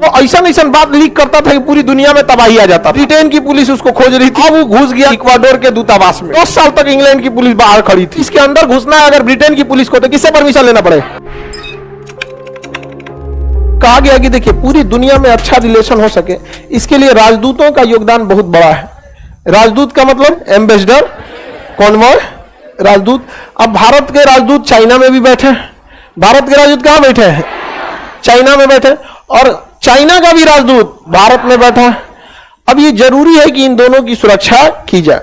तो ऐसा ऐसा बात लीक करता था कि पूरी दुनिया में तबाही आ जाता। ब्रिटेन की पुलिस उसको खोज रही थी, अब वो घुस गया इक्वाडोर के दूतावास में। 10 साल तक इंग्लैंड की पुलिस बाहर खड़ी थी। इसके अंदर घुसना है अगर ब्रिटेन की पुलिस को तो किससे परमिशन लेना पड़े? कहा गया कि देखिए पूरी दुनिया में अच्छा रिलेशन हो सके इसके लिए राजदूतों का योगदान बहुत बड़ा है। राजदूत का मतलब एम्बेसडर, कॉन्वॉय, राजदूत। अब भारत के राजदूत चाइना में भी बैठे हैं। भारत के राजदूत कहां बैठे हैं? चाइना में बैठे, और चाइना का भी राजदूत भारत में बैठा है। अब ये जरूरी है कि इन दोनों की सुरक्षा की जाए,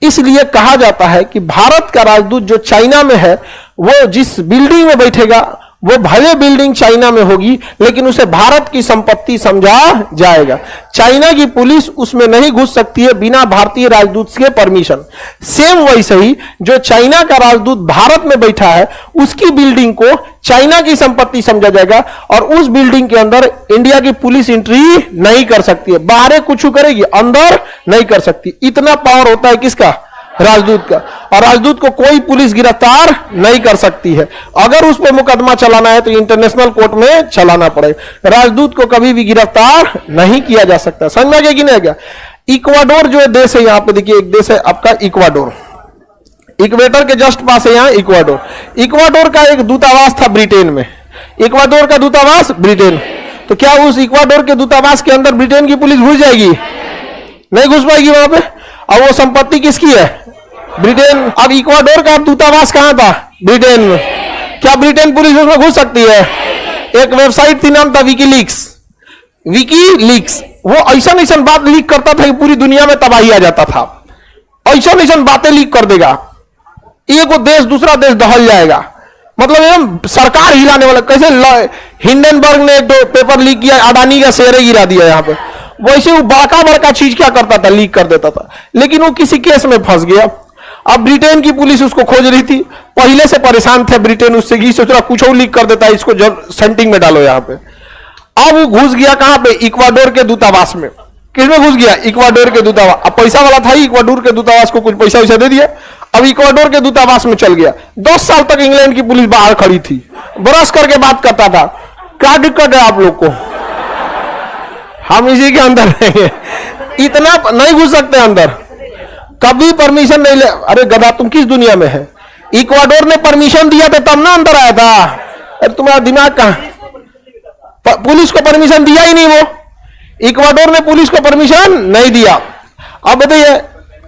इसलिए कहा जाता है कि भारत का राजदूत जो चाइना में है वो जिस बिल्डिंग में बैठेगा वो भले बिल्डिंग चाइना में होगी लेकिन उसे भारत की संपत्ति समझा जाएगा। चाइना की पुलिस उसमें नहीं घुस सकती है बिना भारतीय राजदूत के परमिशन। सेम वैसे ही जो चाइना का राजदूत भारत में बैठा है उसकी बिल्डिंग को चाइना की संपत्ति समझा जाएगा और उस बिल्डिंग के अंदर इंडिया की पुलिस एंट्री नहीं कर सकती है। बाहर कुछ करेगी, अंदर नहीं कर सकती। इतना पावर होता है किसका? राजदूत का। और राजदूत को कोई पुलिस गिरफ्तार नहीं कर सकती है। अगर उस पर मुकदमा चलाना है तो इंटरनेशनल कोर्ट में चलाना पड़ेगा। राजदूत को कभी भी गिरफ्तार नहीं किया जा सकता। समझ में आ गया कि नहीं आ गया? इक्वाडोर जो देश है, यहां पे देखिए एक देश है आपका इक्वाडोर, इक्वेटर के जस्ट पास है यहां इक्वाडोर। इक्वाडोर का एक दूतावास था ब्रिटेन में। इक्वाडोर का दूतावास ब्रिटेन। तो क्या उस इक्वाडोर के दूतावास के अंदर ब्रिटेन की पुलिस घुस जाएगी? नहीं घुस पाएगी वहां पे। अब वो संपत्ति किसकी है? ब्रिटेन। अब इक्वाडोर का दूतावास कहां था? ब्रिटेन में। क्या ब्रिटेन पुलिस उसमें घुस सकती है? एक वेबसाइट थी, नाम था विकीलीक्स। विकीलीक्स वो ऐसा ऐसा बात लीक करता था कि पूरी दुनिया में तबाही आ जाता था। ऐसा ऐसा बातें लीक कर देगा, एक वो देश दूसरा देश दहल जाएगा। मतलब एकदम सरकार हिलाने वाला। कैसे हिंडनबर्ग ने एक पेपर लीक किया, अडानी का शेयर गिरा दिया यहां पे। वैसे वो बड़का बड़का चीज क्या करता था? लीक कर देता था। लेकिन वो किसी केस में फंस गया। अब ब्रिटेन की पुलिस उसको खोज रही थी। पहले से परेशान थे ब्रिटेन उससे, कि सोच रहा कुछ और लीक कर देता है, इसको सेंटिंग में डालो यहां पे। अब वो घुस गया कहां पे? इक्वाडोर के दूतावास में। किसमें घुस गया? इक्वाडोर के दूतावास। अब पैसा वाला था, इक्वाडोर के दूतावास को कुछ पैसा वैसा दे दिया। अब इक्वाडोर के दूतावास में चल गया। 10 साल तक इंग्लैंड की पुलिस बाहर खड़ी थी, ब्रश करके बात करता था। क्या दिक्कत है आप लोग को? हम इसी के अंदर रहेंगे। इतना नहीं घुस सकते अंदर, कभी परमिशन नहीं ले। अरे गधा, तुम किस दुनिया में है? इक्वाडोर ने परमिशन दिया था तब ना अंदर आया था। अरे तुम्हारा दिमाग कहां? पुलिस को परमिशन दिया ही नहीं। वो इक्वाडोर ने पुलिस को परमिशन नहीं दिया। अब बताइए,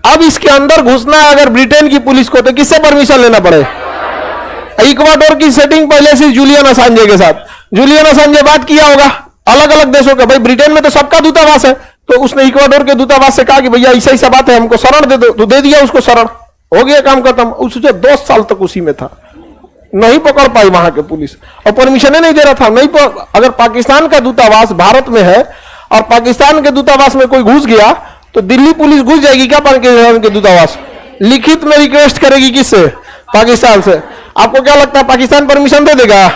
अब इसके अंदर घुसना है अगर ब्रिटेन की पुलिस को तो किससे परमिशन लेना पड़े? इक्वाडोर की सेटिंग पहले से जूलियन असांजे के साथ। जूलियन असांजे बात किया होगा अलग अलग देशों का। भाई ब्रिटेन में तो सबका दूतावास है, तो उसने इक्वाडोर के दूतावास से कहा कि भैया ऐसा ऐसा बात है, हमको शरण दे दो। तो दे दिया उसको शरण, हो गया काम खत्म। उससे 10 साल तक उसी में था, नहीं पकड़ पाई वहां के पुलिस, और परमिशन नहीं दे रहा था। नहीं अगर पाकिस्तान का दूतावास भारत में है और पाकिस्तान के दूतावास में कोई घुस गया तो दिल्ली पुलिस घुस जाएगी क्या? पाकिस्तान के दूतावास लिखित में रिक्वेस्ट करेगी किससे? पाकिस्तान से। आपको क्या लगता है पाकिस्तान परमिशन दे देगा?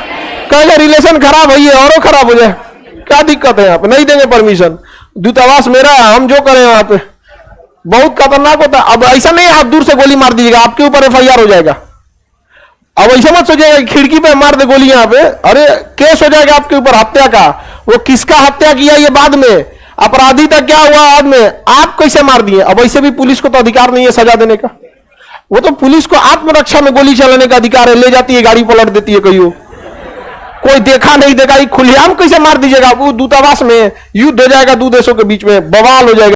कहेगा रिलेशन खराब है, ये और खराब हो जाए, क्या दिक्कत है? यहाँ पे नहीं देंगे परमिशन, दूतावास मेरा है, हम जो करें वहां पे। बहुत खतरनाक होता है। अब ऐसा नहीं आप दूर से गोली मार दीजिएगा, आपके ऊपर FIR हो जाएगा। अब ऐसा मत सोचिएगा खिड़की पे मार दे गोली यहाँ पे, अरे केस हो जाएगा आपके ऊपर हत्या का। वो किसका हत्या किया ये बाद में, अपराधी तक क्या हुआ बाद में, आप कैसे मार दिए। अब ऐसे भी पुलिस को तो अधिकार नहीं है सजा देने का। वो तो पुलिस को आत्मरक्षा में गोली चलाने का अधिकार है, ले जाती है गाड़ी पलट देती है। कोई देखा नहीं देखा, खुलेआम कैसे मार दीजिएगा? वो दूतावास में युद्ध हो जाएगा, दो देशों के बीच में बवाल हो जाएगा।